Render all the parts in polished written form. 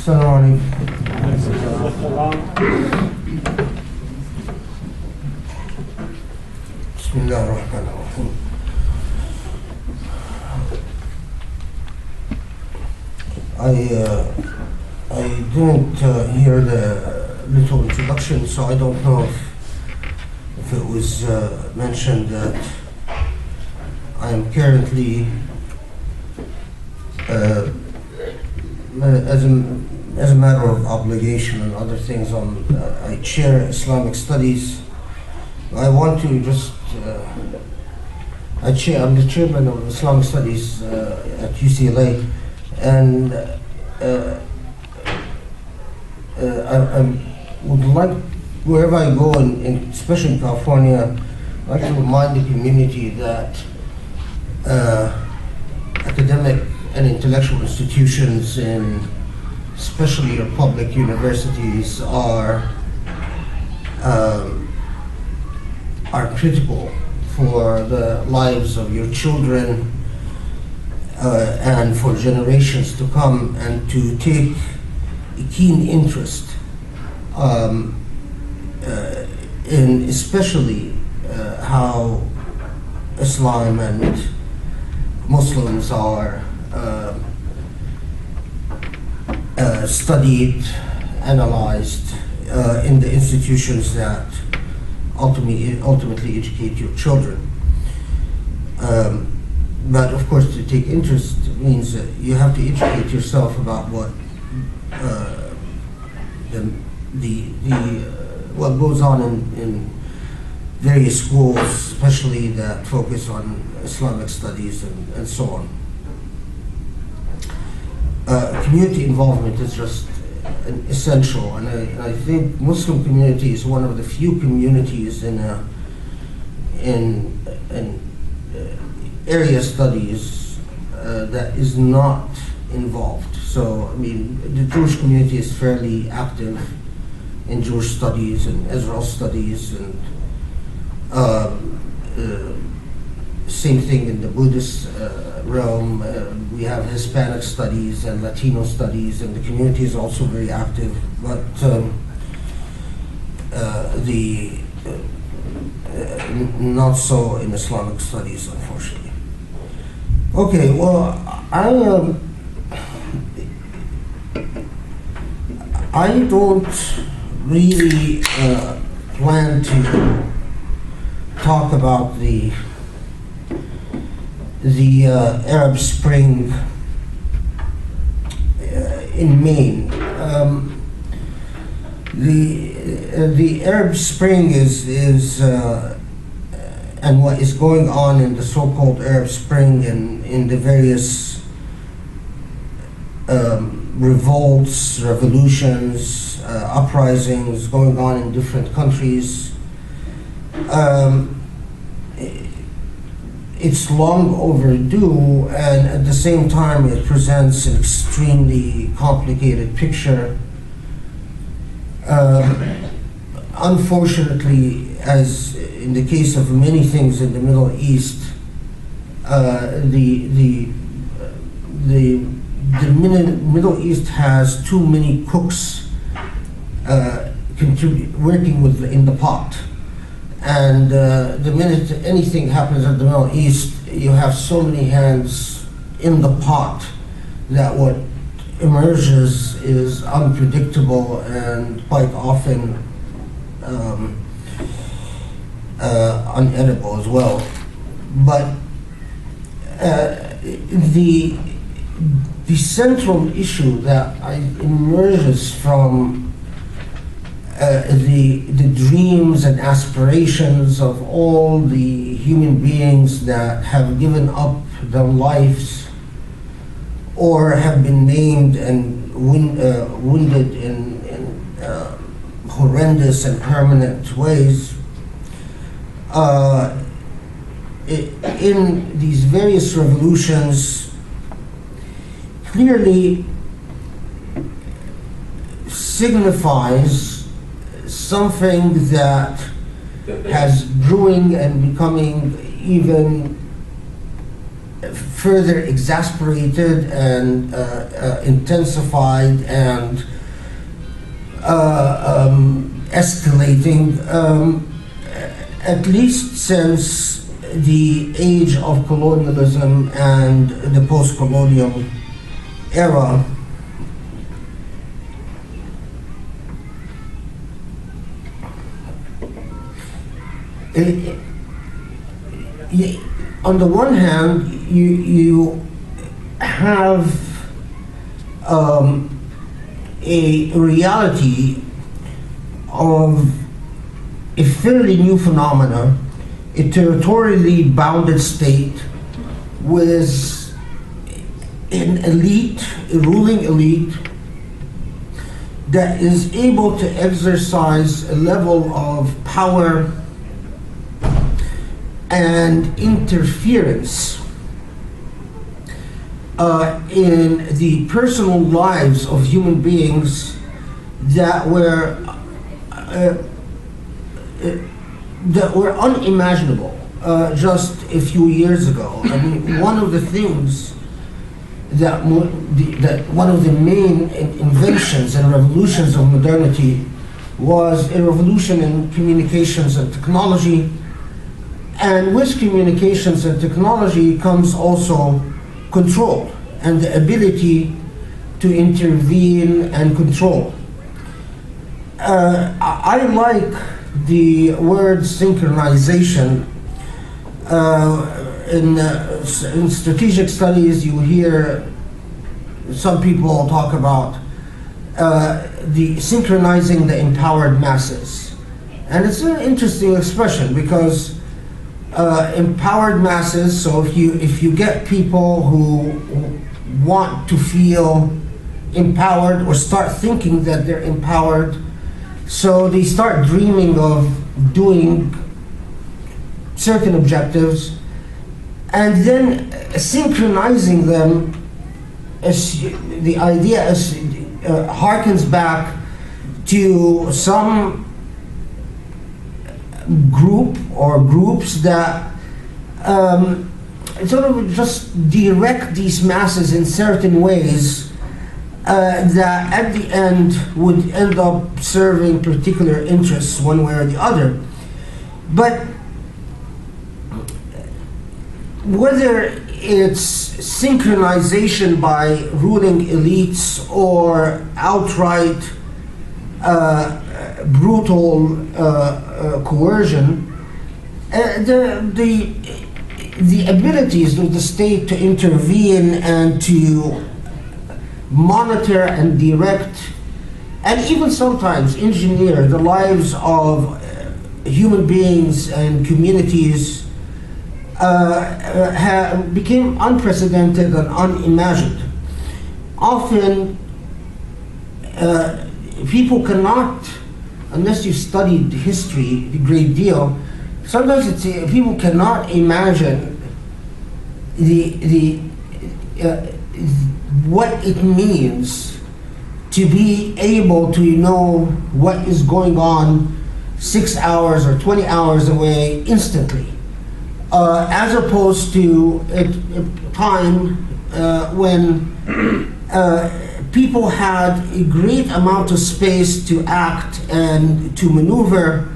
Assalamu Bismillah ar-Rahman ar-Rahim. I didn't hear the little introduction, so I don't know if it was mentioned that I am currently, as a matter of obligation and other things, I chair Islamic Studies. I want to just, I'm the chairman of Islamic Studies at UCLA, and I would like, wherever I go, especially in California, I'd like to remind the community that academic and intellectual institutions, especially your public universities, are critical for the lives of your children and for generations to come, and to take a keen interest in especially how Islam and Muslims are studied, analyzed in the institutions that ultimately educate your children. But of course, to take interest means that you have to educate yourself about what what goes on in various schools, especially that focus on Islamic studies and so on. Community involvement is just essential, and I think Muslim community is one of the few communities in area studies that is not involved. So, I mean, the Jewish community is fairly active in Jewish studies and Israel studies, and same thing in the Buddhist realm. We have Hispanic studies and Latino studies, and the community is also very active, but not so in Islamic studies, unfortunately. Okay, well, I don't really plan to talk about the Arab Spring in Maine. The Arab Spring is and what is going on in the so-called Arab Spring in the various revolts, revolutions, uprisings going on in different countries. It's long overdue, and at the same time it presents an extremely complicated picture. Unfortunately, as in the case of many things in the Middle East, the Middle East has too many cooks working in the pot. And the minute anything happens in the Middle East, you have so many hands in the pot that what emerges is unpredictable and quite often unedible as well. But the central issue that emerges from the dreams and aspirations of all the human beings that have given up their lives or have been maimed and wounded in horrendous and permanent ways, in these various revolutions, clearly signifies something that has brewing and becoming even further exasperated and intensified and escalating, at least since the age of colonialism and the post-colonial era. On the one hand, you have a reality of a fairly new phenomena, a territorially bounded state with an elite, a ruling elite, that is able to exercise a level of power and interference in the personal lives of human beings that were unimaginable just a few years ago. I mean, one of the things that one of the main inventions and revolutions of modernity was a revolution in communications and technology. And with communications and technology comes also control and the ability to intervene and control. I like the word synchronization. In strategic studies, you hear some people talk about the synchronizing the empowered masses. And it's an interesting expression because empowered masses, so if you get people who want to feel empowered or start thinking that they're empowered, so they start dreaming of doing certain objectives, and then synchronizing them, as the idea harkens back to some group or groups that sort of just direct these masses in certain ways that at the end would end up serving particular interests one way or the other. But whether it's synchronization by ruling elites or outright brutal coercion, the abilities of the state to intervene and to monitor and direct and even sometimes engineer the lives of human beings and communities became unprecedented and unimagined. Often people cannot, unless you studied history a great deal, sometimes people cannot imagine what it means to be able to know what is going on 6 hours or 20 hours away instantly, as opposed to a time when people had a great amount of space to act and to maneuver,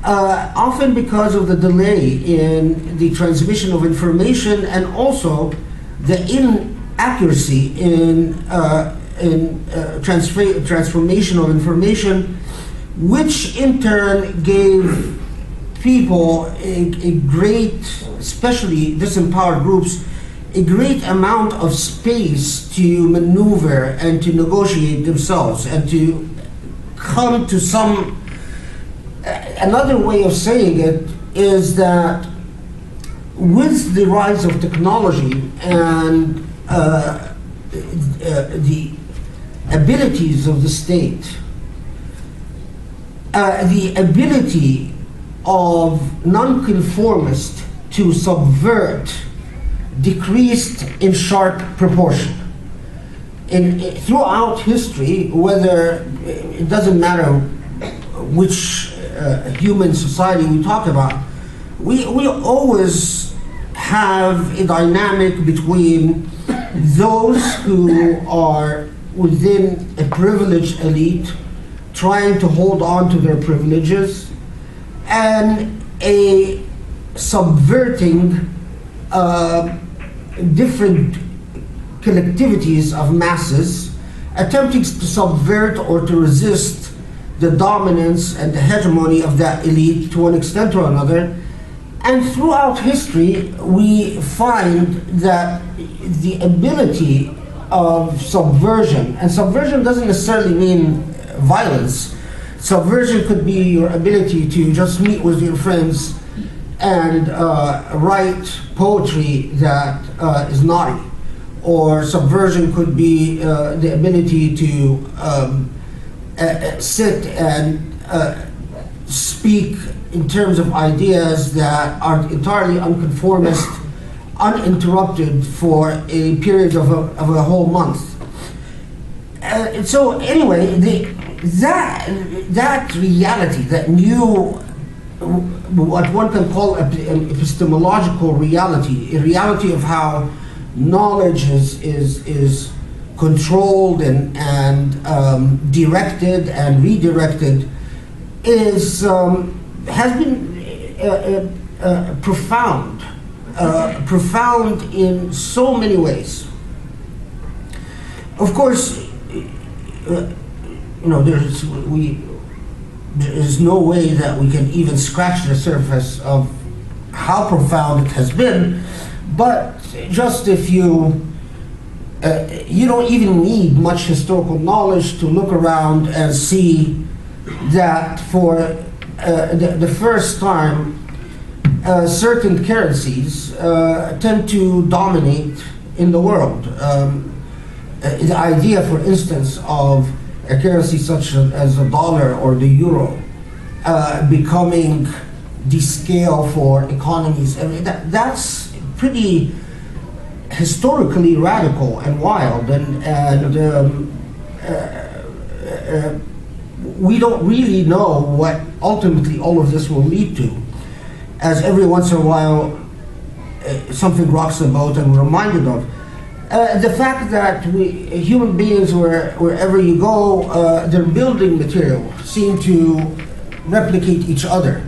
often because of the delay in the transmission of information and also the inaccuracy in transformation of information, which in turn gave people a great, especially disempowered groups, a great amount of space to maneuver and to negotiate themselves and to come to some. Another way of saying it is that with the rise of technology and the abilities of the state, the ability of nonconformists to subvert decreased in sharp proportion. Throughout history, whether it doesn't matter which human society we talk about, we always have a dynamic between those who are within a privileged elite trying to hold on to their privileges, and a subverting different collectivities of masses, attempting to subvert or to resist the dominance and the hegemony of that elite to one extent or another. And throughout history, we find that the ability of subversion, and subversion doesn't necessarily mean violence. Subversion could be your ability to just meet with your friends and write poetry that is naughty. Or subversion could be the ability to sit and speak in terms of ideas that are entirely unconformist, uninterrupted for a period of a whole month. So anyway, that reality, that new, what one can call an epistemological reality, a reality of how knowledge is controlled and directed and redirected, has been profound in so many ways. Of course, there's no way that we can even scratch the surface of how profound it has been. But just if you don't even need much historical knowledge to look around and see that for the first time, certain currencies tend to dominate in the world. The idea, for instance, of a currency such as the dollar or the euro becoming the scale for economies, that's pretty historically radical and wild, and we don't really know what ultimately all of this will lead to, as every once in a while something rocks the boat and we're reminded of. The fact that human beings, wherever you go, their building material seem to replicate each other.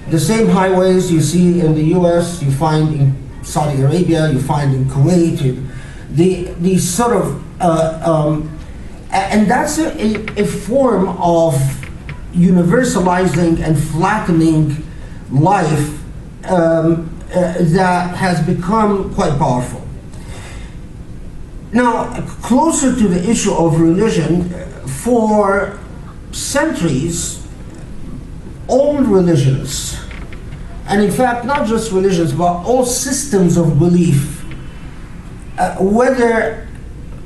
The same highways you see in the US, you find in Saudi Arabia, you find in Kuwait, the sort of, and that's a form of universalizing and flattening life that has become quite powerful. Now, closer to the issue of religion, for centuries, all religions, and in fact, not just religions, but all systems of belief, whether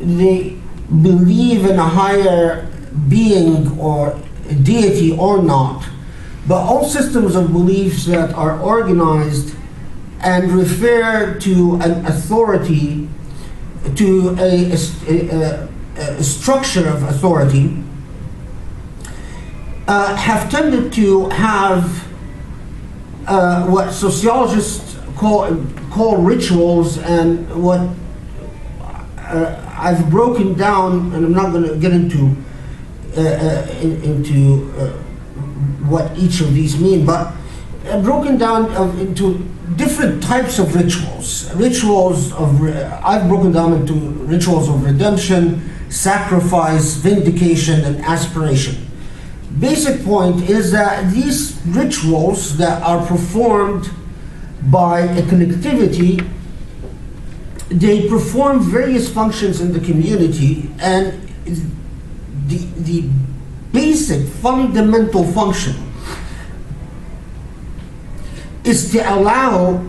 they believe in a higher being or a deity or not, but all systems of beliefs that are organized and refer to an authority, to a structure of authority, have tended to have what sociologists call rituals, and what I've broken down, and I'm not going to get into what each of these mean, but broken down into different types of rituals. I've broken down into rituals of redemption, sacrifice, vindication, and aspiration. Basic point is that these rituals that are performed by a collectivity, they perform various functions in the community, and the basic fundamental function is to allow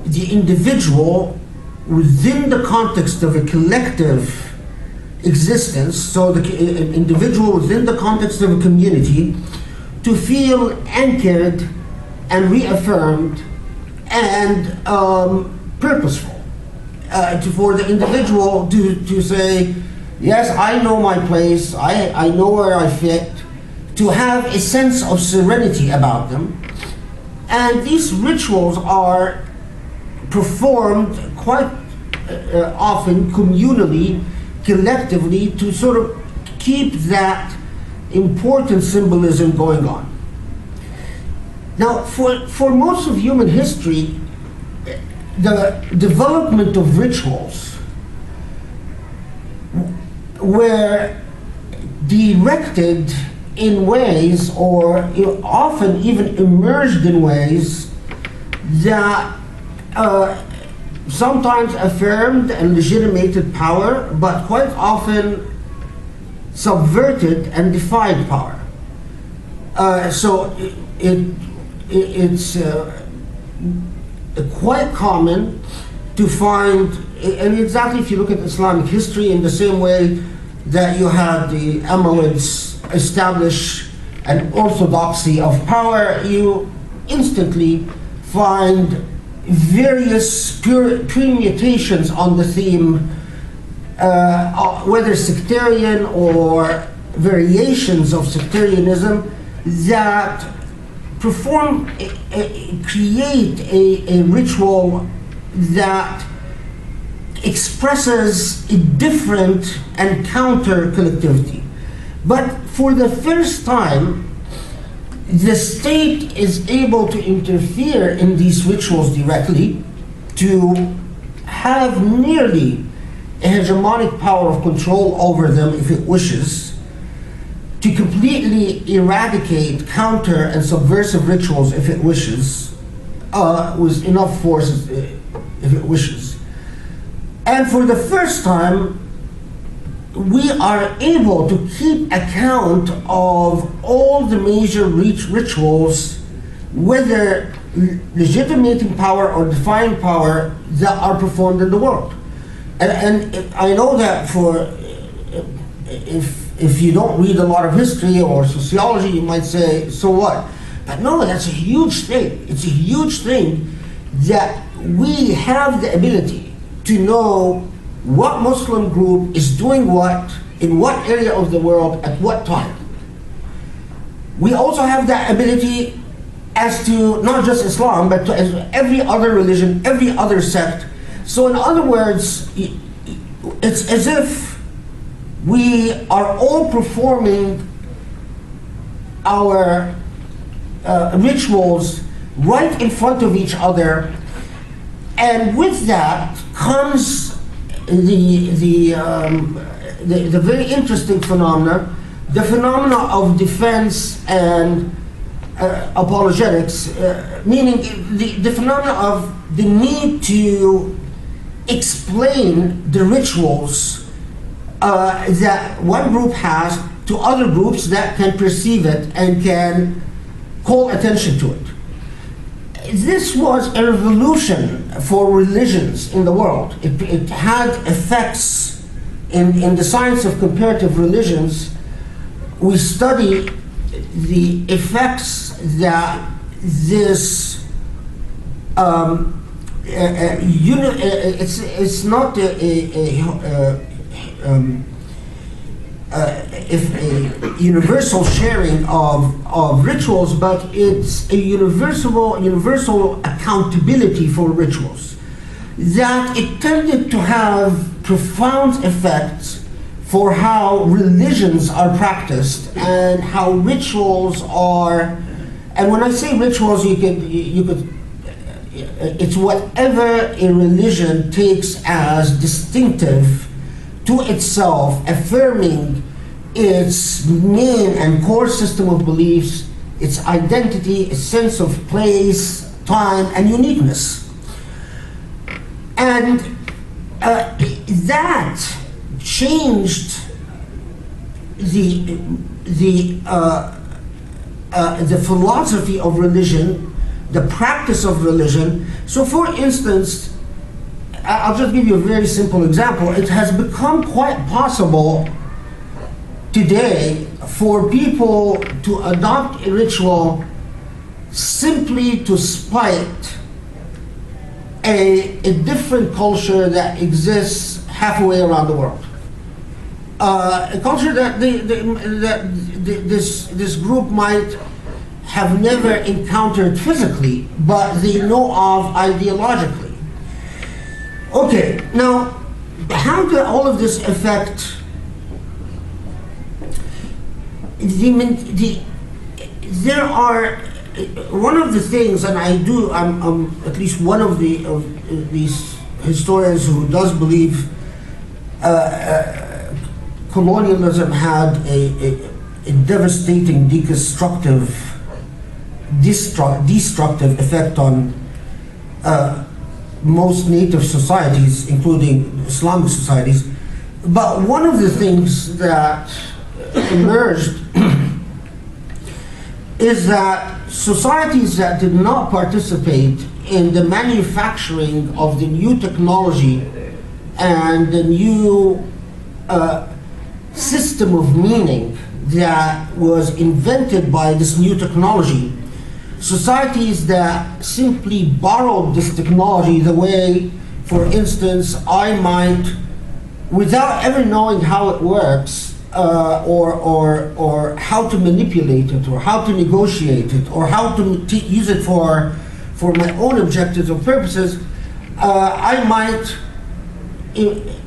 the individual within the context of a collective existence, so the individual within the context of a community, to feel anchored and reaffirmed and purposeful. For the individual to say, yes, I know my place, I know where I fit, to have a sense of serenity about them. And these rituals are performed quite often communally, collectively, to sort of keep that important symbolism going on. Now, for most of human history, the development of rituals were directed in ways, or often even immersed in ways, that sometimes affirmed and legitimated power, but quite often subverted and defied power. So it's quite common to find, and exactly if you look at Islamic history, in the same way that you had the Umayyads establish an orthodoxy of power, you instantly find various permutations on the theme, whether sectarian or variations of sectarianism, that create a ritual that expresses a different and counter collectivity. But for the first time, the state is able to interfere in these rituals directly, to have nearly a hegemonic power of control over them if it wishes, to completely eradicate counter and subversive rituals if it wishes, with enough force if it wishes. And for the first time, we are able to keep account of all the major rituals, whether legitimating power or defying power, that are performed in the world. And I know that if you don't read a lot of history or sociology, you might say, so what? But no, that's a huge thing. It's a huge thing that we have the ability to know what Muslim group is doing what, in what area of the world, at what time. We also have that ability as to not just Islam, but to every other religion, every other sect. So in other words, it's as if we are all performing our rituals right in front of each other, and with that comes the very interesting phenomena, the phenomena of defense and apologetics, meaning the phenomena of the need to explain the rituals that one group has to other groups that can perceive it and can call attention to it. This was a revolution for religions in the world. It had effects in the science of comparative religions. We study the effects that this it's not a universal sharing of rituals, but it's a universal accountability for rituals, that it tended to have profound effects for how religions are practiced and how rituals are. And when I say rituals, you could it's whatever a religion takes as distinctive to itself, affirming its main and core system of beliefs, its identity, its sense of place, time, and uniqueness. And that changed the philosophy of religion, the practice of religion. So for instance, I'll just give you a very simple example. It has become quite possible today for people to adopt a ritual simply to spite a different culture that exists halfway around the world. A culture that this group might have never encountered physically, but they know of ideologically. Okay, now, how did all of this affect there are, one of the things, and I'm at least one of these historians who does believe colonialism had a devastating, destructive effect on most native societies, including Islamic societies. But one of the things that emerged is that societies that did not participate in the manufacturing of the new technology and the new system of meaning that was invented by this new technology, societies that simply borrowed this technology the way, for instance, I might, without ever knowing how it works, or how to manipulate it, or how to negotiate it, or how to use it for my own objectives or purposes, I might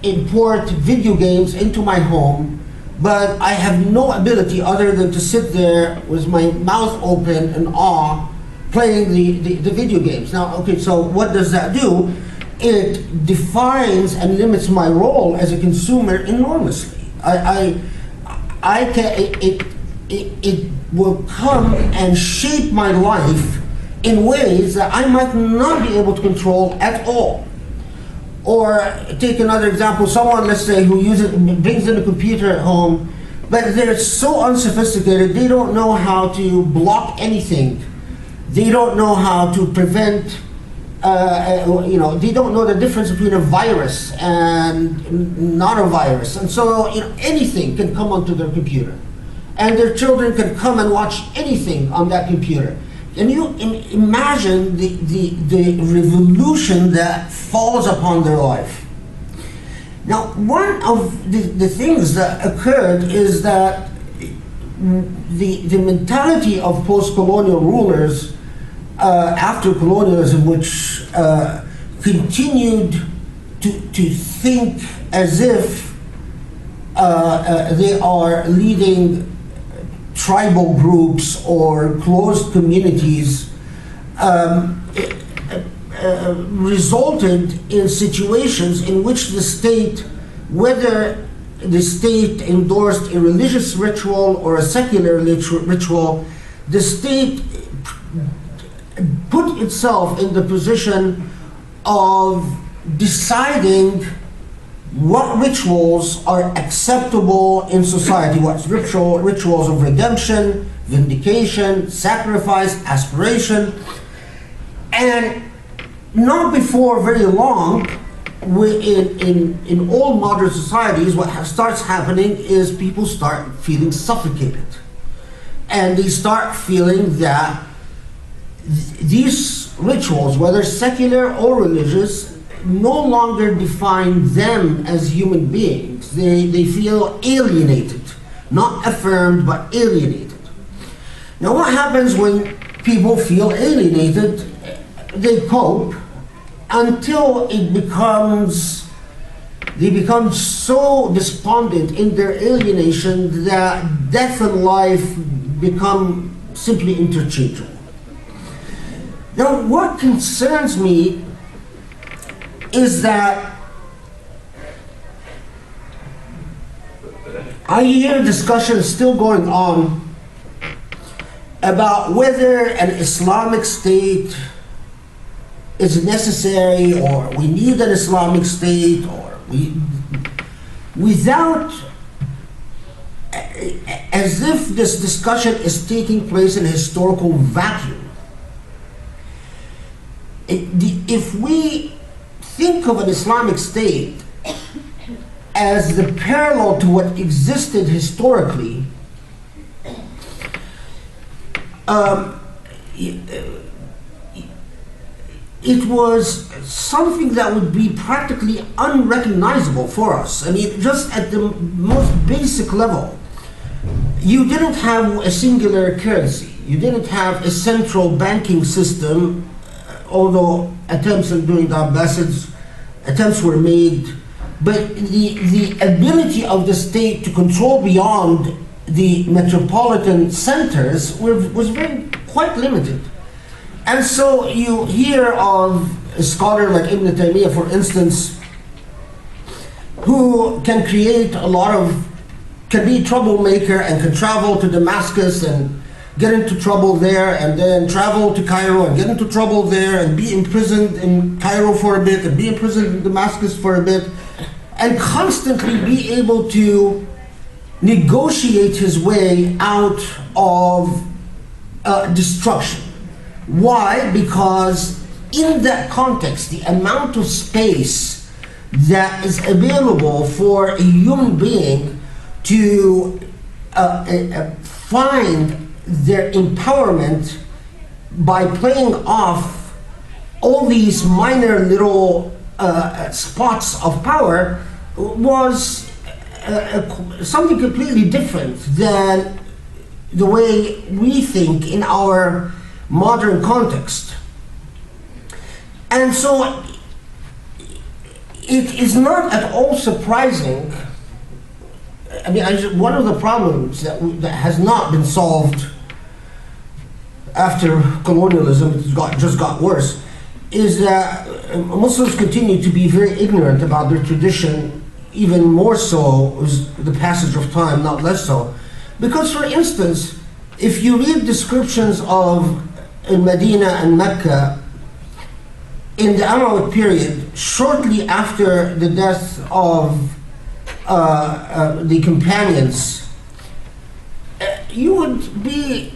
import video games into my home, but I have no ability other than to sit there with my mouth open in awe playing the video games. Now, okay, so what does that do? It defines and limits my role as a consumer enormously. It will come and shape my life in ways that I might not be able to control at all. Or take another example, someone, let's say, who brings in a computer at home, but they're so unsophisticated, they don't know how to block anything. They don't know how to prevent, they don't know the difference between a virus and not a virus. And so, anything can come onto their computer. And their children can come and watch anything on that computer. Can you imagine the revolution that falls upon their life? Now, one of the things that occurred is that the mentality of post-colonial rulers after colonialism, which continued to think as if they are leading tribal groups or closed communities, resulted in situations in which the state, whether the state endorsed a religious ritual or a secular ritual, the state put itself in the position of deciding what rituals are acceptable in society, what rituals of redemption, vindication, sacrifice, aspiration. And not before very long, in all modern societies, what starts happening is people start feeling suffocated. And they start feeling that these rituals, whether secular or religious, no longer define them as human beings. They feel alienated, not affirmed, but alienated. Now, what happens when people feel alienated? They cope until they become so despondent in their alienation that death and life become simply interchangeable. Now, what concerns me is that I hear discussions still going on about whether an Islamic State is necessary, or we need an Islamic State, or without, as if this discussion is taking place in a historical vacuum. If we think of an Islamic State as the parallel to what existed historically, it was something that would be practically unrecognizable for us. I mean, just at the most basic level, you didn't have a singular currency. You didn't have a central banking system, although attempts at doing the Abbasids attempts were made, but the ability of the state to control beyond the metropolitan centers was quite limited. And so you hear of a scholar like Ibn Taymiyyah, for instance, who can create can be a troublemaker and can travel to Damascus and get into trouble there, and then travel to Cairo and get into trouble there, and be imprisoned in Cairo for a bit, and be imprisoned in Damascus for a bit, and constantly be able to negotiate his way out of destruction. Why? Because in that context, the amount of space that is available for a human being to find their empowerment by playing off all these minor little spots of power was something completely different than the way we think in our modern context. And so it is not at all surprising. I mean, one of the problems that has not been solved after colonialism, it just got worse, is that Muslims continue to be very ignorant about their tradition, even more so with the passage of time, not less so. Because, for instance, if you read descriptions of Medina and Mecca in the Umayyad period, shortly after the death of the companions, you would be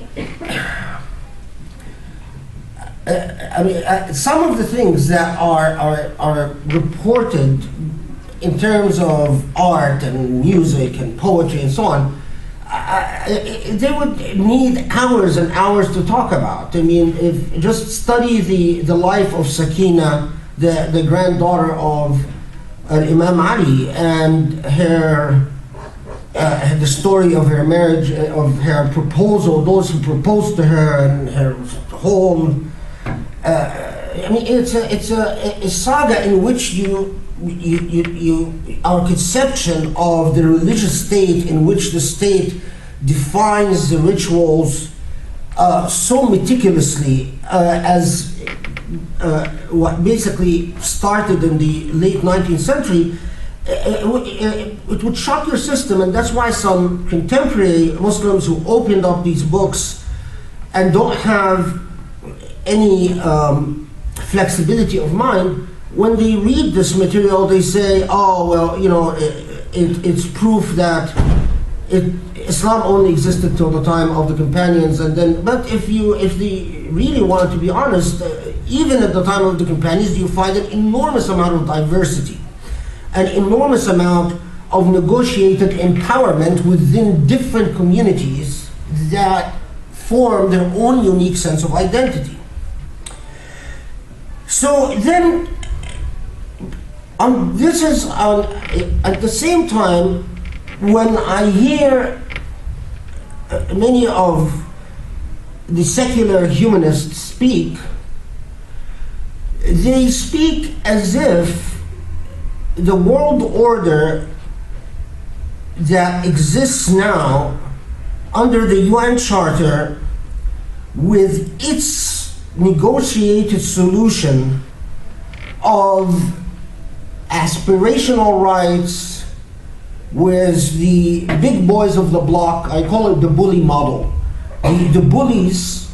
some of the things that are reported in terms of art and music and poetry and so on, they would need hours and hours to talk about. I mean, if just study the life of Sakina, the granddaughter of Imam Ali, and the story of her marriage, of her proposal, those who proposed to her, and her whole. It's a saga in which our conception of the religious state, in which the state defines the rituals so meticulously, as what basically started in the late 19th century, it would shock your system. And that's why some contemporary Muslims who opened up these books and don't have any flexibility of mind, when they read this material, they say, oh, well, you know, it's proof that Islam only existed till the time of the companions. And then, but if they really wanted to be honest, even at the time of the companions, you find an enormous amount of diversity, an enormous amount of negotiated empowerment within different communities that form their own unique sense of identity. So then, this is at the same time when I hear many of the secular humanists speak, they speak as if the world order that exists now under the UN Charter, with its negotiated solution of aspirational rights, with the big boys of the block, I call it the bully model. The bullies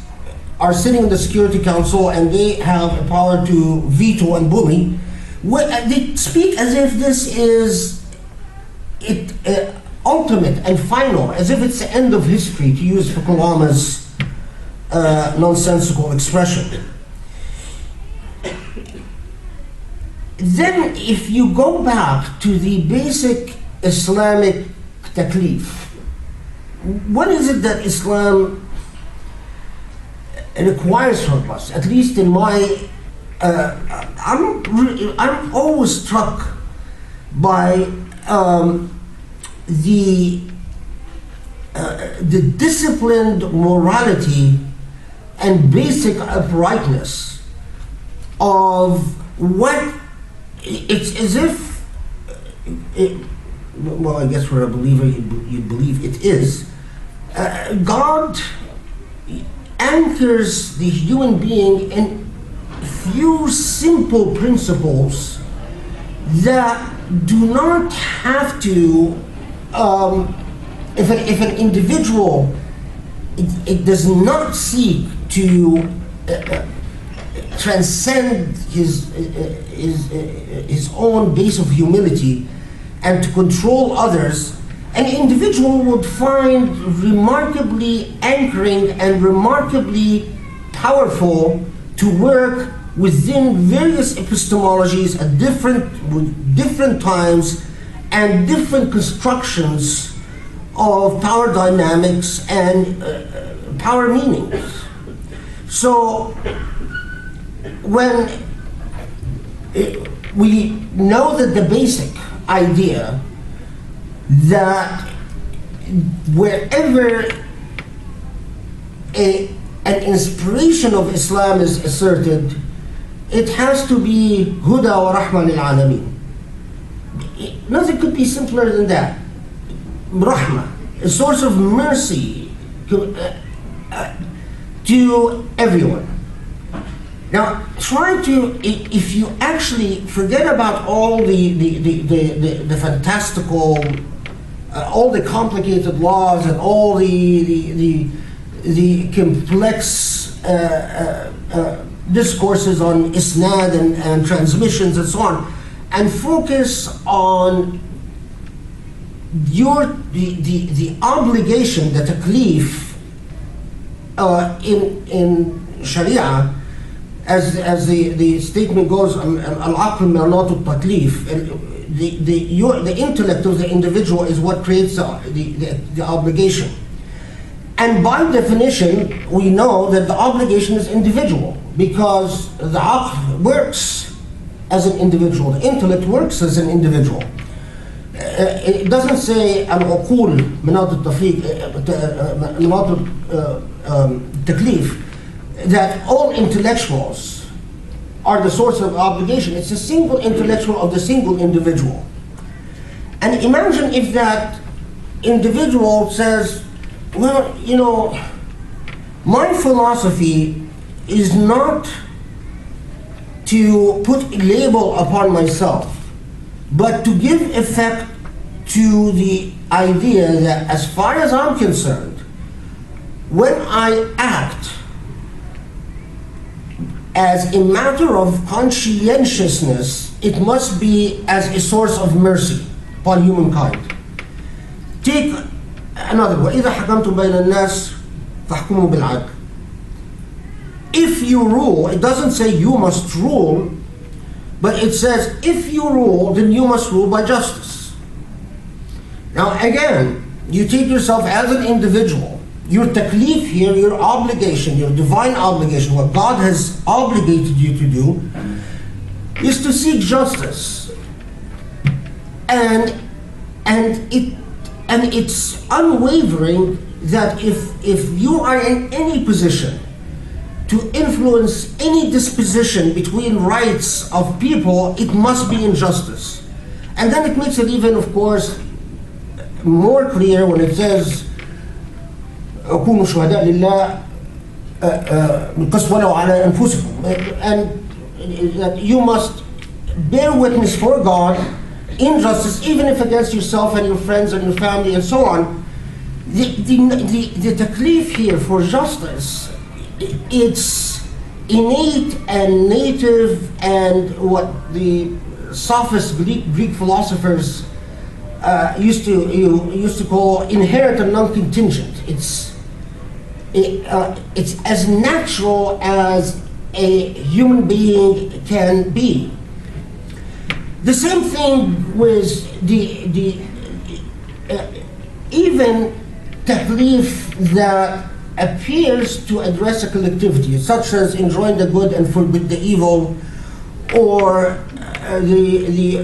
are sitting in the Security Council and they have the power to veto and bully. They speak as if this is ultimate and final, as if it's the end of history, to use Fukuyama's nonsensical expression. Then if you go back to the basic Islamic taklif, what is it that Islam requires from us? At least in my, I'm always struck by the disciplined morality and basic uprightness of what it's as if, well, I guess for a believer, you believe it is. God anchors the human being in few simple principles that do not have to, if an individual, it does not seek to transcend his own base of humility and to control others, an individual would find remarkably anchoring and remarkably powerful to work within various epistemologies at different times and different constructions of power dynamics and power meanings. So when we know that the basic idea that wherever an inspiration of Islam is asserted, it has to be huda wa rahma lil alameen. Nothing could be simpler than that. Rahma, a source of mercy to everyone. Now, try to, if you actually forget about all the fantastical, all the complicated laws and all the complex discourses on isnad and transmissions and so on, and focus on the obligation, the taklif in Sharia, as the statement goes, al-aql manat al-taklif, the intellect of the individual is what creates the obligation. And by definition, we know that the obligation is individual, because the aql works as an individual, the intellect works as an individual. It doesn't say al-uqul manat al-taklif, that all intellectuals are the source of obligation. It's a single intellectual of the single individual. And imagine if that individual says, well, you know, my philosophy is not to put a label upon myself, but to give effect to the idea that, as far as I'm concerned, when I act as a matter of conscientiousness, it must be as a source of mercy upon humankind. Take another one. إِذَا حَكَمْتُمْ بَيْنَ النَّاسِ فَاحْكُمُوا بِالْعَدْلِ. If you rule, it doesn't say you must rule, but it says if you rule, then you must rule by justice. Now again, you take yourself as an individual. Your taklif here, your obligation, your divine obligation, what God has obligated you to do, is to seek justice. And it's unwavering that if you are in any position to influence any disposition between rights of people, it must be in justice. And then it makes it even, of course, more clear when it says كونوا شهداء لله بالقسط ولو على أنفسكم, and that you must bear witness for God in justice, even if against yourself and your friends and your family and so on. The taklif here for justice, it's innate and native, and what the sophist Greek philosophers used to call inherent and non-contingent. It's as natural as a human being can be. The same thing with the even taklif that appears to address a collectivity, such as enjoin the good and forbid the evil, or the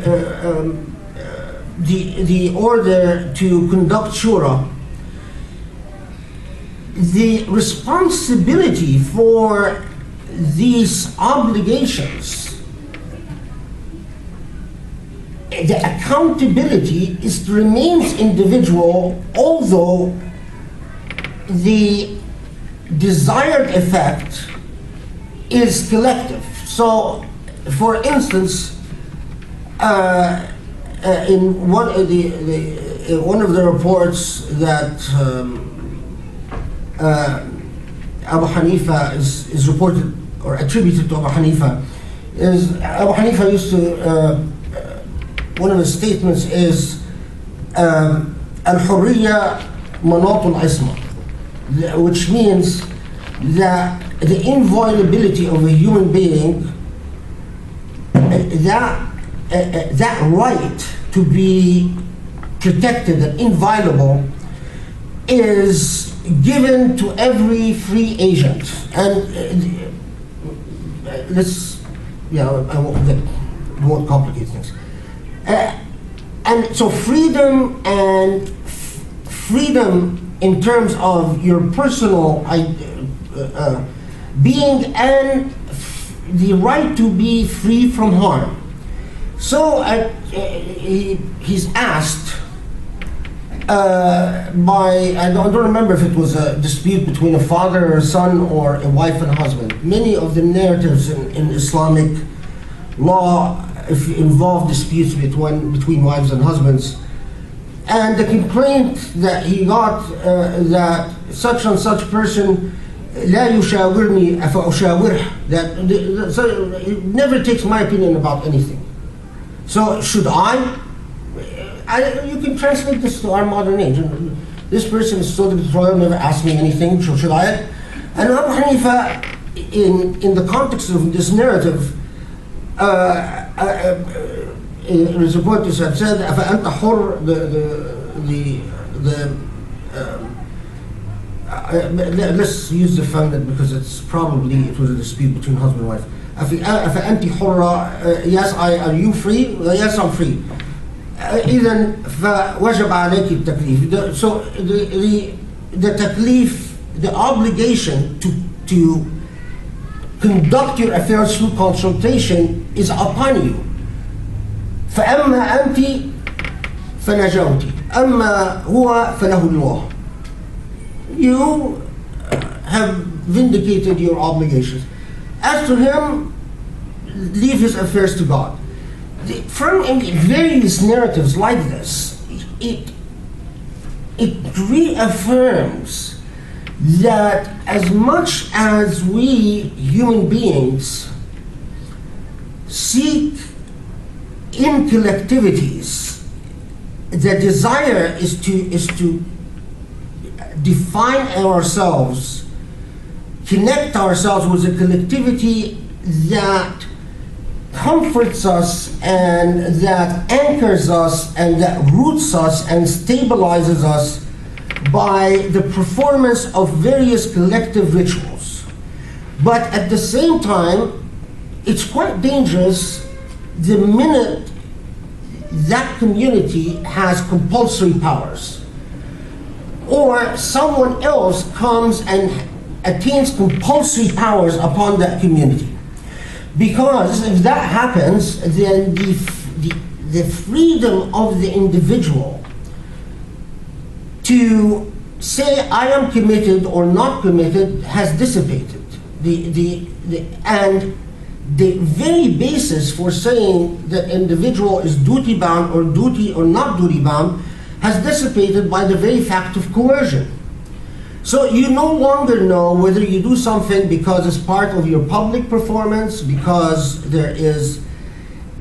order to conduct shura. The responsibility for these obligations the accountability remains individual, although the desired effect is collective. So, for instance, in one of the reports that Abu Hanifa is reported or attributed to Abu Hanifa, is Abu Hanifa used to, one of his statements is, Al-Hurriya Manat al-Isma, which means that the inviolability of a human being, that right to be protected and inviolable, is given to every free agent. And I won't complicate things. And so freedom in terms of your personal being and the right to be free from harm. So he's asked by, I don't remember if it was a dispute between a father or a son or a wife and husband. Many of the narratives in Islamic law involve disputes between wives and husbands. And the complaint that he got, that such and such person لا يشاورني فأشاوره, that so he never takes my opinion about anything. So should you can translate this to our modern age. This person is so royal, never asked me anything, so should I? And Abu Hanifa, in the context of this narrative, his reporters have said, فأنت حر, let's use the founded because it was a dispute between husband and wife. أفأنت حرة, yes, are you free? Yes, I'm free. إذن فوجب عليك التكليف. So the taklif, the obligation to conduct your affairs through consultation is upon you. فأما أنت فنجوت, أما هو فله الله. You have vindicated your obligations. As to him, leave his affairs to God. From various narratives like this, it reaffirms that as much as we human beings seek in collectivities, the desire is to define ourselves, connect ourselves with a collectivity that comforts us and that anchors us and that roots us and stabilizes us by the performance of various collective rituals. But at the same time, it's quite dangerous the minute that community has compulsory powers, or someone else comes and attains compulsory powers upon that community. Because if that happens, then the freedom of the individual to say I am committed or not committed has dissipated. And the very basis for saying that individual is duty bound or not duty bound has dissipated by the very fact of coercion. So you no longer know whether you do something because it's part of your public performance, because there is,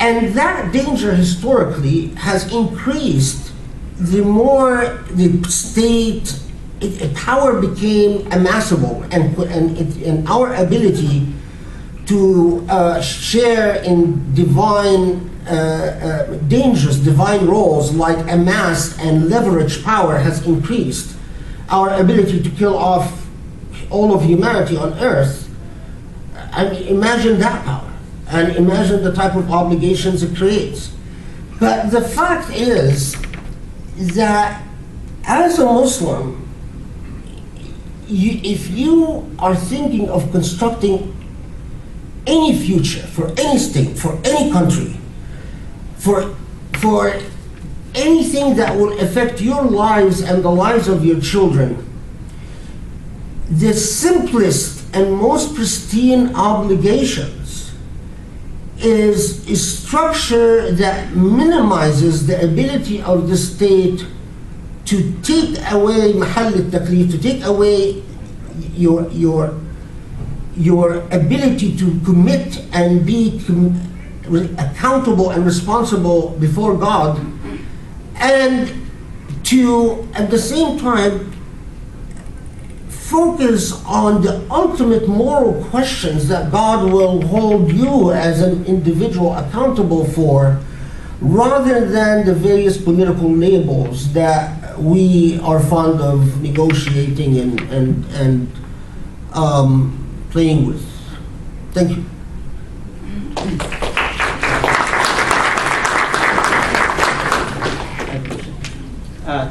and that danger historically has increased the more the state, power became amassable, and our ability to share in dangerous divine roles like amass and leverage power has increased. Our ability to kill off all of humanity on earth, I mean, imagine that power, and imagine the type of obligations it creates. But the fact is that as a Muslim, if you are thinking of constructing any future for any state, for any country, for for anything that will affect your lives and the lives of your children, the simplest and most pristine obligations is a structure that minimizes the ability of the state to take away mahal al-taklif, to take away your ability to commit and be accountable and responsible before God, and to at the same time focus on the ultimate moral questions that God will hold you as an individual accountable for, rather than the various political labels that we are fond of negotiating and playing with. Thank you.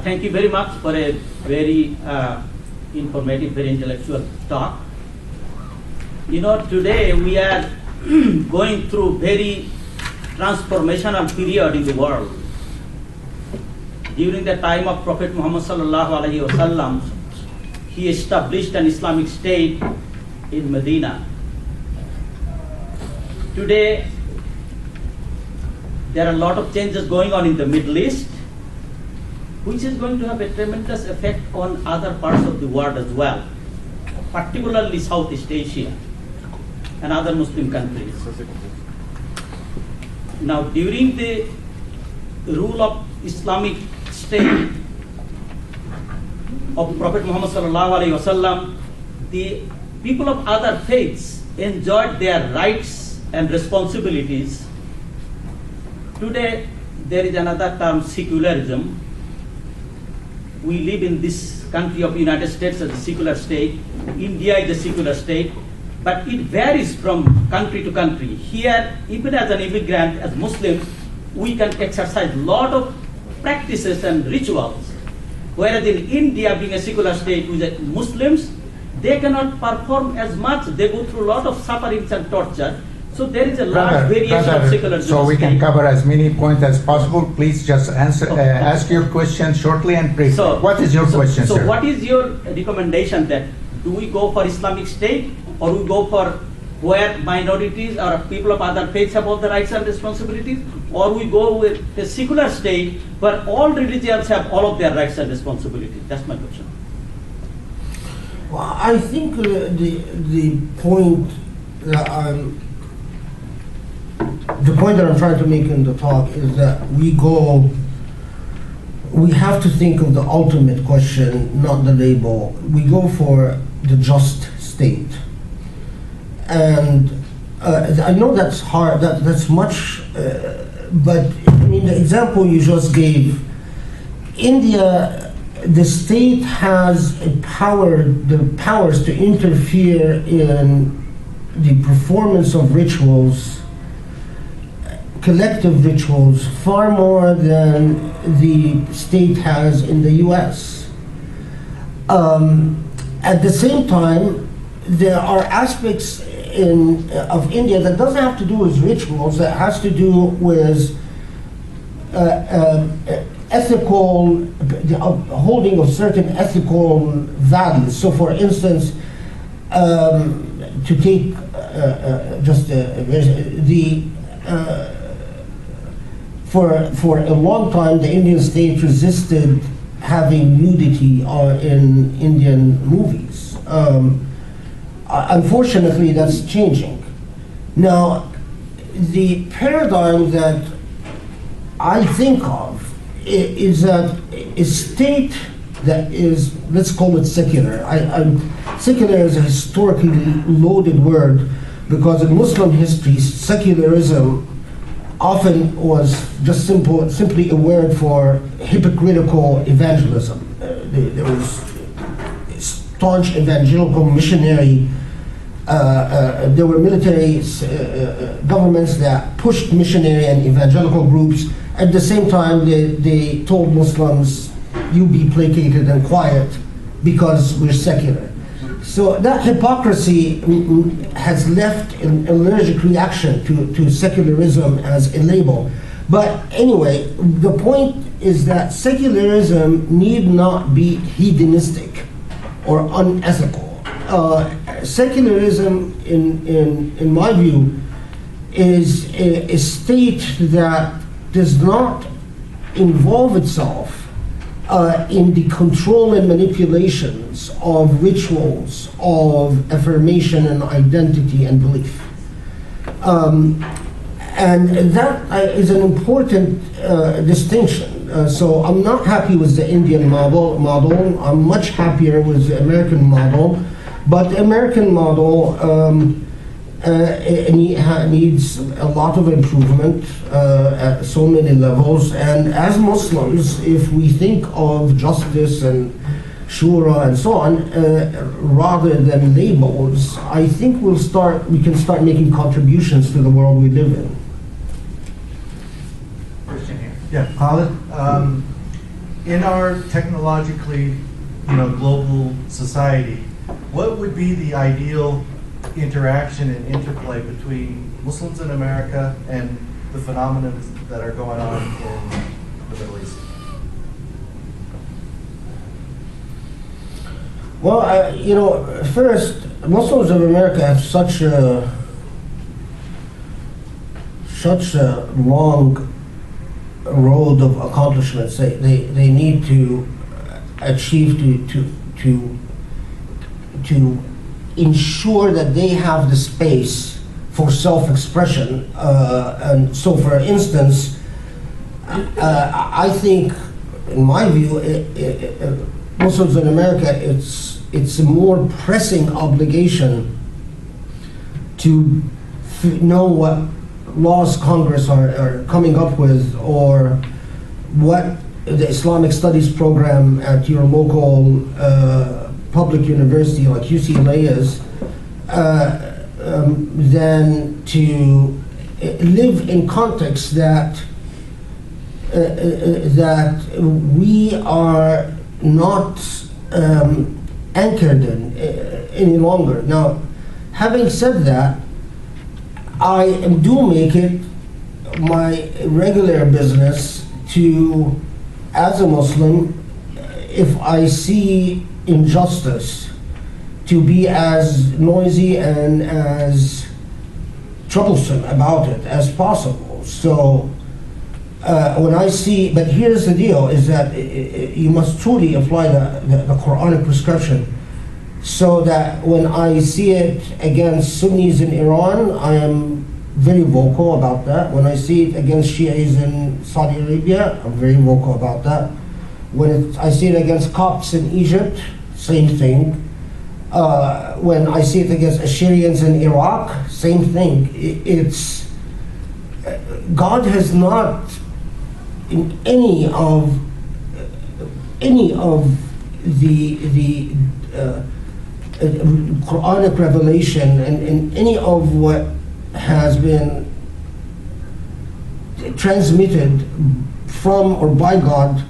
Thank you very much for a very informative, very intellectual talk. You know, today we are going through very transformational period in the world. During the time of Prophet Muhammad sallallahu alaihi wasallam, he established an Islamic State in Medina. Today, there are a lot of changes going on in the Middle East, which is going to have a tremendous effect on other parts of the world as well, particularly Southeast Asia and other Muslim countries. Now, during the rule of Islamic State of Prophet Muhammad sallallahu alaihi wasallam, the people of other faiths enjoyed their rights and responsibilities. Today, there is another term, secularism. We live in this country of United States as a secular state. India is a secular state, but it varies from country to country. Here, even as an immigrant, as Muslims, we can exercise a lot of practices and rituals. Whereas in India, being a secular state with Muslims, they cannot perform as much. They go through a lot of sufferings and torture. So there is a large variation of secularism. So we can cover as many points as possible. Please just answer, ask your question shortly and briefly. So, what is your question, sir? So what is your recommendation that do we go for Islamic State or we go for where minorities or people of other faiths have all the rights and responsibilities, or we go with a secular state where all religions have all of their rights and responsibilities? That's my question. Well, I think the point that I'm trying to make in the talk is that we have to think of the ultimate question, not the label. We go for the just state. And I know that's hard, that's much, but I mean, the example you just gave, India, the state has the powers to interfere in the performance of rituals, collective rituals, far more than the state has in the US. At the same time, there are aspects of India that doesn't have to do with rituals, that has to do with ethical, holding of certain ethical values. So for instance, to take for a long time, the Indian state resisted having nudity in Indian movies. Unfortunately, that's changing. Now, the paradigm that I think of is that a state that is, let's call it secular. Secular is a historically loaded word because in Muslim history, secularism often was just simply a word for hypocritical evangelism. There was staunch evangelical missionary, there were military governments that pushed missionary and evangelical groups. At the same time, they told Muslims, you be placated and quiet because we're secular. So that hypocrisy has left an allergic reaction to secularism as a label. But anyway, the point is that secularism need not be hedonistic or unethical. Secularism, in my view, is a state that does not involve itself in the control and manipulations of rituals of affirmation and identity and belief. And that is an important distinction. So I'm not happy with the Indian model. I'm much happier with the American model. But the American model needs a lot of improvement at so many levels. And as Muslims, if we think of justice and shura and so on, rather than labels, I think we can start making contributions to the world we live in. Yeah, Khaled, in our technologically, global society, what would be the ideal interaction and interplay between Muslims in America and the phenomena that are going on in the Middle East? Well, first, Muslims of America have such a long road of accomplishments they need to achieve to ensure that they have the space for self-expression. And so, for instance, I think, in my view, Muslims in America, it's a more pressing obligation to know what laws Congress are coming up with, or what the Islamic Studies program at your local public university like UCLA is, than to live in context that we are not anchored in any longer. Now, having said that, I do make it my regular business to, as a Muslim, if I see injustice, to be as noisy and as troublesome about it as possible. So when I see, but here's the deal, is that you must truly apply the Quranic prescription, so that when I see it against Sunnis in Iran, I am very vocal about that. When I see it against Shias in Saudi Arabia, I'm very vocal about that. When I see it against Copts in Egypt, same thing. When I see it against Assyrians in Iraq, same thing. It's God has not, in any of the Quranic revelation, and in any of what has been transmitted from or by God,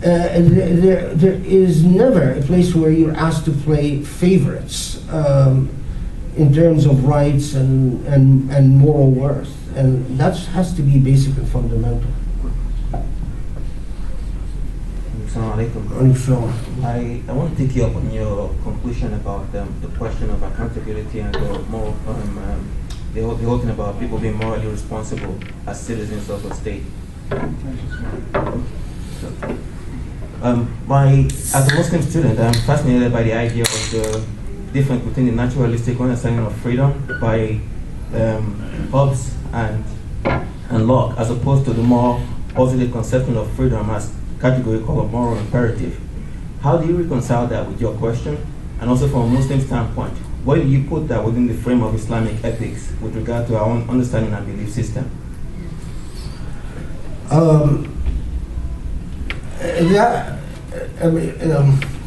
there is never a place where you're asked to play favorites in terms of rights and moral worth, and that has to be basic and fundamental. I want to take you up on your conclusion about the question of accountability and the whole thing about people being morally responsible as citizens of a state. As a Muslim student, I'm fascinated by the idea of the difference between the naturalistic understanding of freedom by Hobbes and Locke, as opposed to the more positive conception of freedom as category called moral imperative. How do you reconcile that with your question? And also from a Muslim standpoint, where do you put that within the frame of Islamic ethics with regard to our own understanding and belief system?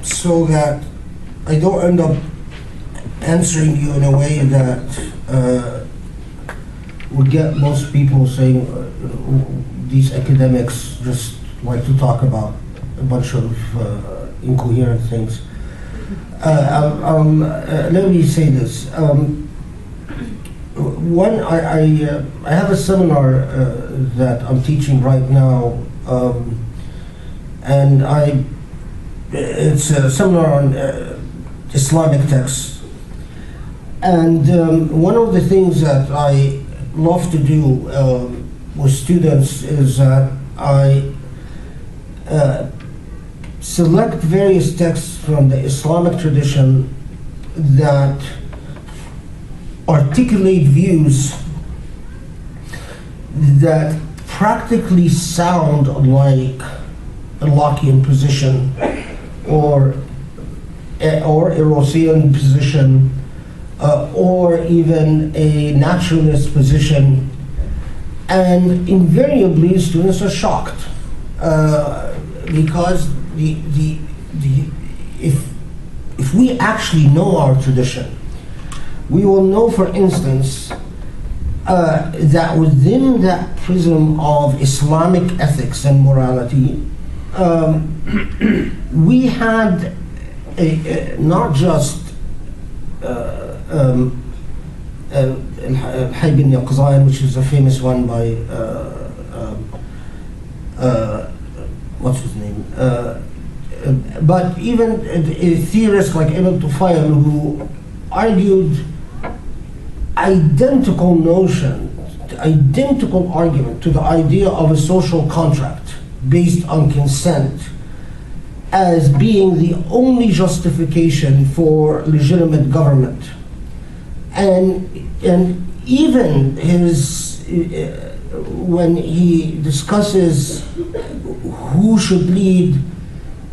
So that I don't end up answering you in a way that would get most people saying these academics just like to talk about a bunch of incoherent things. Let me say this. one, I have a seminar that I'm teaching right now, and it's a seminar on Islamic texts. And one of the things that I love to do with students is that I select various texts from the Islamic tradition that articulate views that practically sound like a Lockean position or a Rousseauian position, or even a naturalist position, and invariably students are shocked because if we actually know our tradition, we will know, for instance, that within that prism of Islamic ethics and morality, we had not just Al-Hayy bin Yaqzan, which is a famous one by what's his name? But even a theorist like Ibn Tufayl, who argued identical argument to the idea of a social contract based on consent as being the only justification for legitimate government. And even when he discusses who should lead,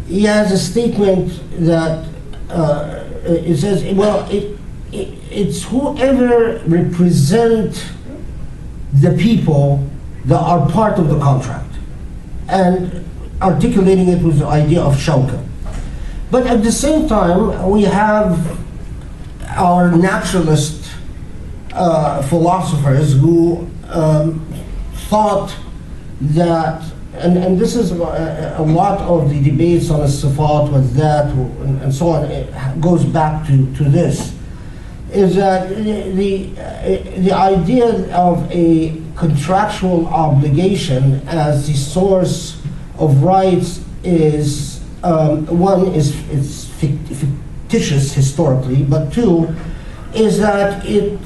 he has a statement that it says, well, it's whoever represent the people that are part of the contract, and articulating it with the idea of shawka. But at the same time, we have our naturalist philosophers who thought that, and this is a lot of the debates on the sifat with that and so on, it goes back to this, is that the idea of a contractual obligation as the source of rights is, one, it's fictitious historically, but two, is that it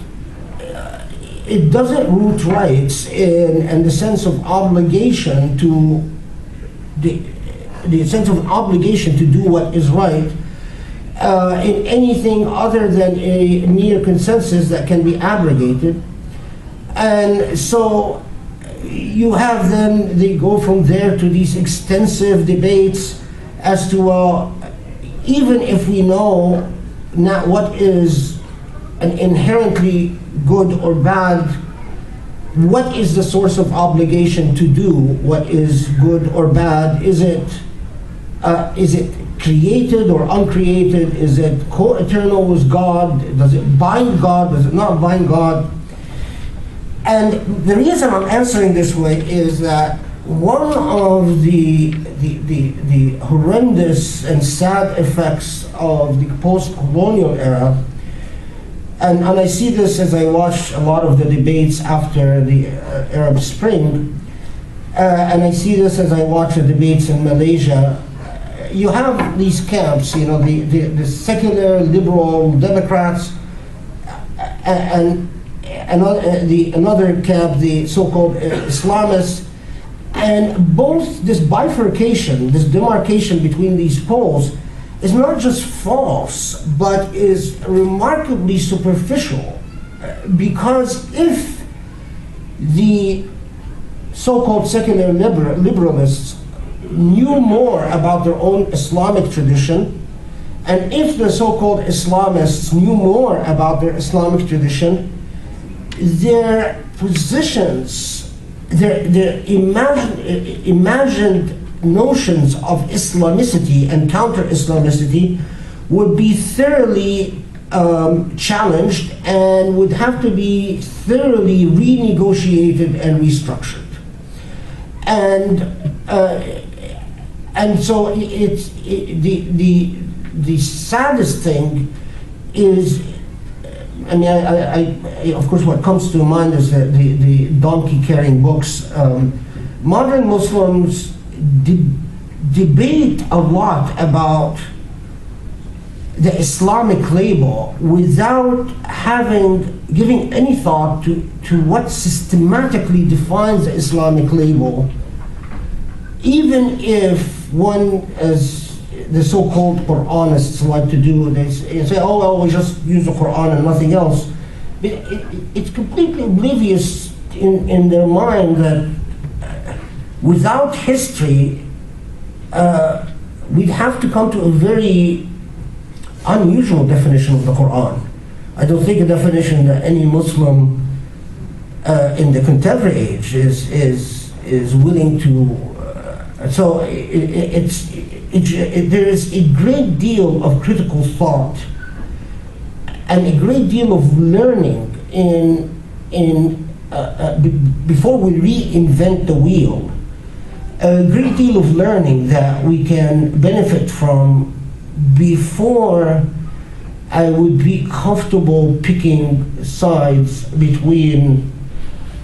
doesn't root rights in the sense of obligation to the sense of obligation to do what is right in anything other than a mere consensus that can be abrogated. And so you have then, they go from there to these extensive debates as to, even if we know not what is an inherently good or bad, what is the source of obligation to do what is good or bad? Is it created or uncreated? Is it co-eternal with God? Does it bind God? Does it not bind God? And the reason I'm answering this way is that one of the horrendous and sad effects of the post-colonial era, and I see this as I watch a lot of the debates after the Arab Spring, and I see this as I watch the debates in Malaysia. You have these camps, you know, the secular liberal Democrats, and another camp, the so-called Islamists, and both this bifurcation, this demarcation between these poles is not just false, but is remarkably superficial, because if the so-called secular liberalists knew more about their own Islamic tradition, and if the so-called Islamists knew more about their Islamic tradition, their positions, their imagined notions of Islamicity and counter-Islamicity would be thoroughly challenged and would have to be thoroughly renegotiated and restructured. And so the saddest thing is I mean, of course, what comes to mind is the donkey-carrying books. Modern Muslims debate a lot about the Islamic label without giving any thought to what systematically defines the Islamic label, even if one, as the so-called Quranists like to do, they say, oh, well, we just use the Quran and nothing else. But it's completely oblivious in their mind that without history, we'd have to come to a very unusual definition of the Quran. I don't think a definition that any Muslim in the contemporary age is willing to. So there is a great deal of critical thought and a great deal of learning before we reinvent the wheel. A great deal of learning that we can benefit from before I would be comfortable picking sides between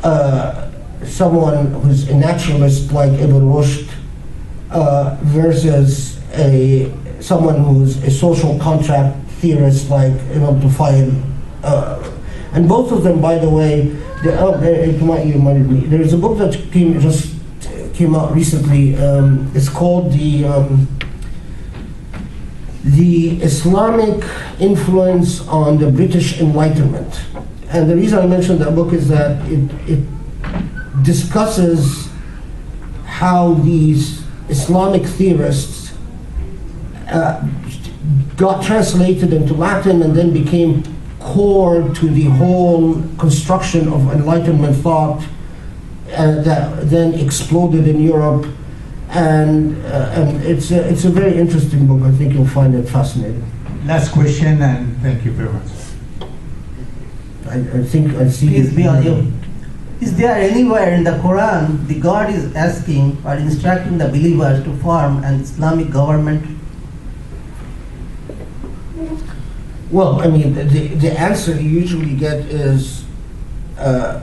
someone who's a naturalist like Ibn Rushd versus someone who's a social contract theorist like Ibn Tufayl. And both of them, by the way, you reminded me. There's a book that just came out recently. It's called the Islamic Influence on the British Enlightenment. And the reason I mentioned that book is that it discusses how these Islamic theorists got translated into Latin and then became core to the whole construction of Enlightenment thought that then exploded in Europe. And it's a very interesting book. I think you'll find it fascinating. Last question, and thank you very much. I think I see. Peace be on you. Is there anywhere in the Quran the God is asking or instructing the believers to form an Islamic government? Well, I mean, the answer you usually get is وَمَنْ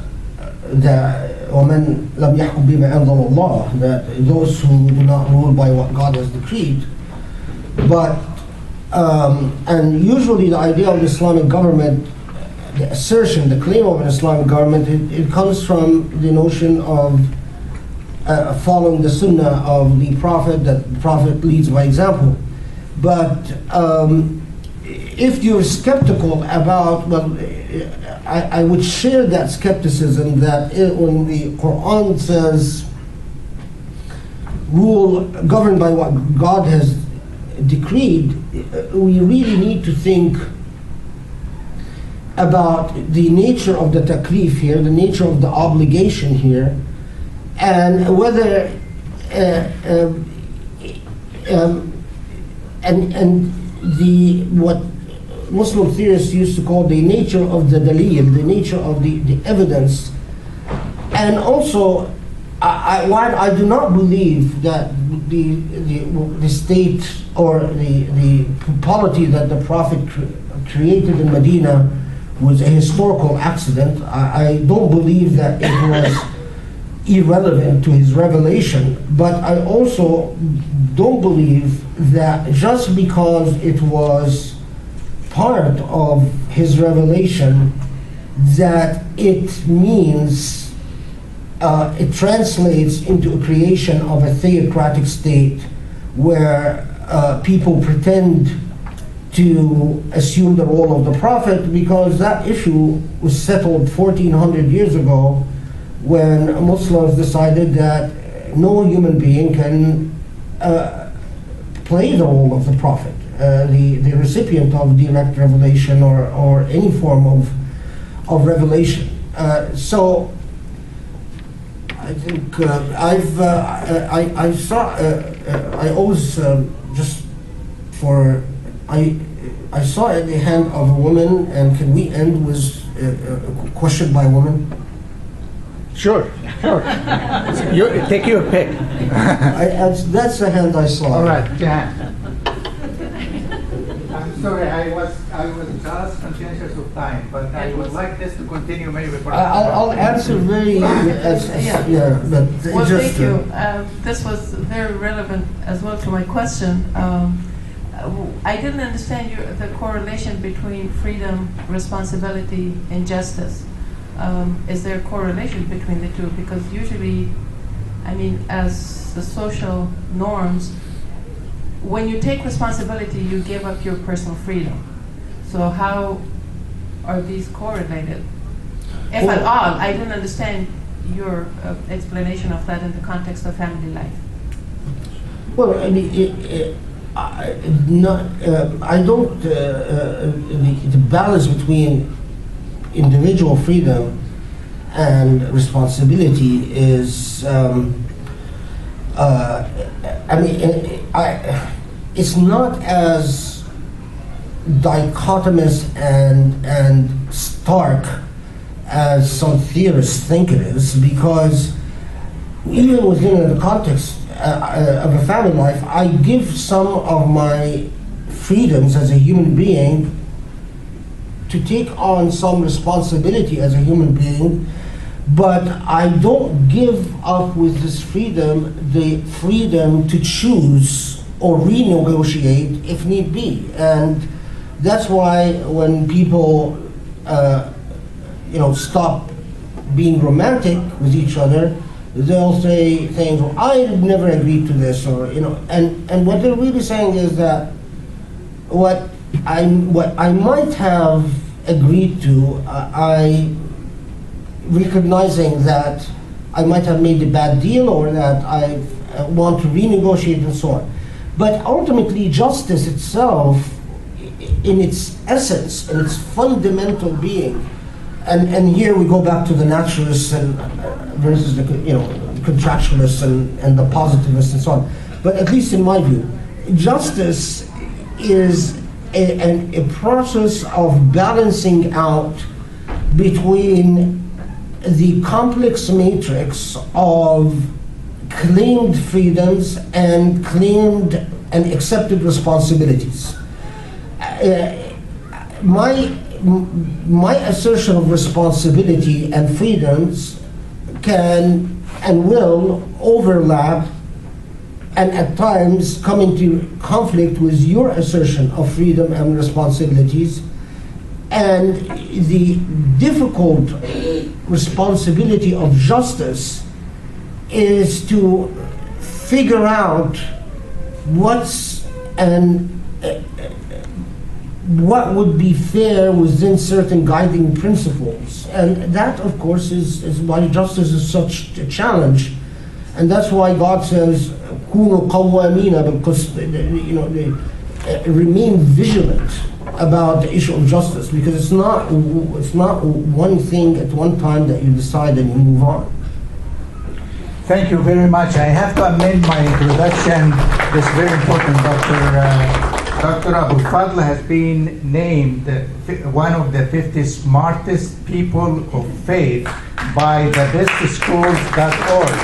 لَمْ يَحْكُمْ بِمَا أَنزَلَ اللَّهُ, that those who do not rule by what God has decreed. But and usually the idea of the Islamic government, the assertion, the claim of an Islamic government, it comes from the notion of following the sunnah of the Prophet, that the Prophet leads by example. But if you're skeptical about, well, I would share that skepticism that when the Quran says governed by what God has decreed, we really need to think about the nature of the taklif here, the nature of the obligation here, and whether what Muslim theorists used to call the nature of the dalil, the nature of the evidence. And also, while I do not believe that the state or the polity that the Prophet created in Medina was a historical accident, I don't believe that it was irrelevant to his revelation, but I also don't believe that just because it was part of his revelation that it means it translates into a creation of a theocratic state where people pretend to assume the role of the Prophet, because that issue was settled 1400 years ago when Muslims decided that no human being can play the role of the Prophet, the recipient of direct revelation or any form of revelation. So I think I saw at the hand of a woman, and can we end with a question by a woman? Sure. You take your pick. That's the hand I saw. All right, Jahan. I'm sorry, I I will just conscientious of time, but I would like this to continue maybe for. I'll answer very, yeah, but Well, just. thank you. This was very relevant as well to my question. I didn't understand the correlation between freedom, responsibility, and justice. Is there a correlation between the two? Because usually, I mean, as the social norms, when you take responsibility, you give up your personal freedom. So how are these correlated? If at all, I didn't understand your explanation of that in the context of family life. Well, I mean, I don't, the balance between individual freedom and responsibility is, it's not as dichotomous and stark as some theorists think it is, because even within the context of a family life, I give some of my freedoms as a human being to take on some responsibility as a human being, but I don't give up with this freedom the freedom to choose or renegotiate if need be. And that's why when people stop being romantic with each other, they'll say things, well, I never agreed to this, or and what they're really saying is that what I might have agreed to, I recognizing that I might have made a bad deal or that I want to renegotiate and so on. But ultimately, justice itself, in its essence, in its fundamental being, and here we go back to the naturalists and versus the contractualists and the positivists and so on. But at least in my view, justice is a process of balancing out between the complex matrix of claimed freedoms and claimed and accepted responsibilities. My assertion of responsibility and freedoms can and will overlap and at times come into conflict with your assertion of freedom and responsibilities. And the difficult responsibility of justice is to figure out what would be fair within certain guiding principles. And that, of course, is why justice is such a challenge. And that's why God says, "Kunu qawwamina bil qist," remain vigilant about the issue of justice, because it's not one thing at one time that you decide and you move on. Thank you very much. I have to amend my introduction. This is very important. Dr. Abou El Fadl has been named one of the 50 smartest people of faith by the bestschools.org.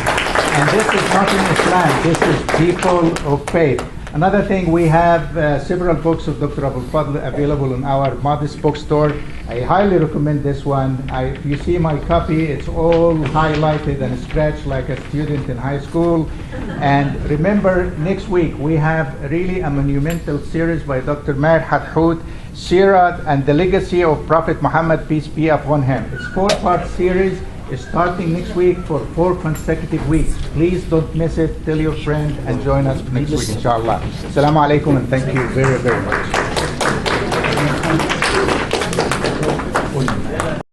And this is not in Islam, this is people of faith. Another thing, we have several books of Dr. Abou El Fadl available in our modest bookstore. I highly recommend this one. If you see my copy, it's all highlighted and scratched like a student in high school. And remember, next week we have really a monumental series by Dr. Maher Hathout, Sirat and the Legacy of Prophet Muhammad, peace be upon him. It's a 4-part series. It's starting next week for 4 consecutive weeks. Please don't miss it. Tell your friend and join us next week, inshallah. Assalamu alaikum, and thank you very, very much.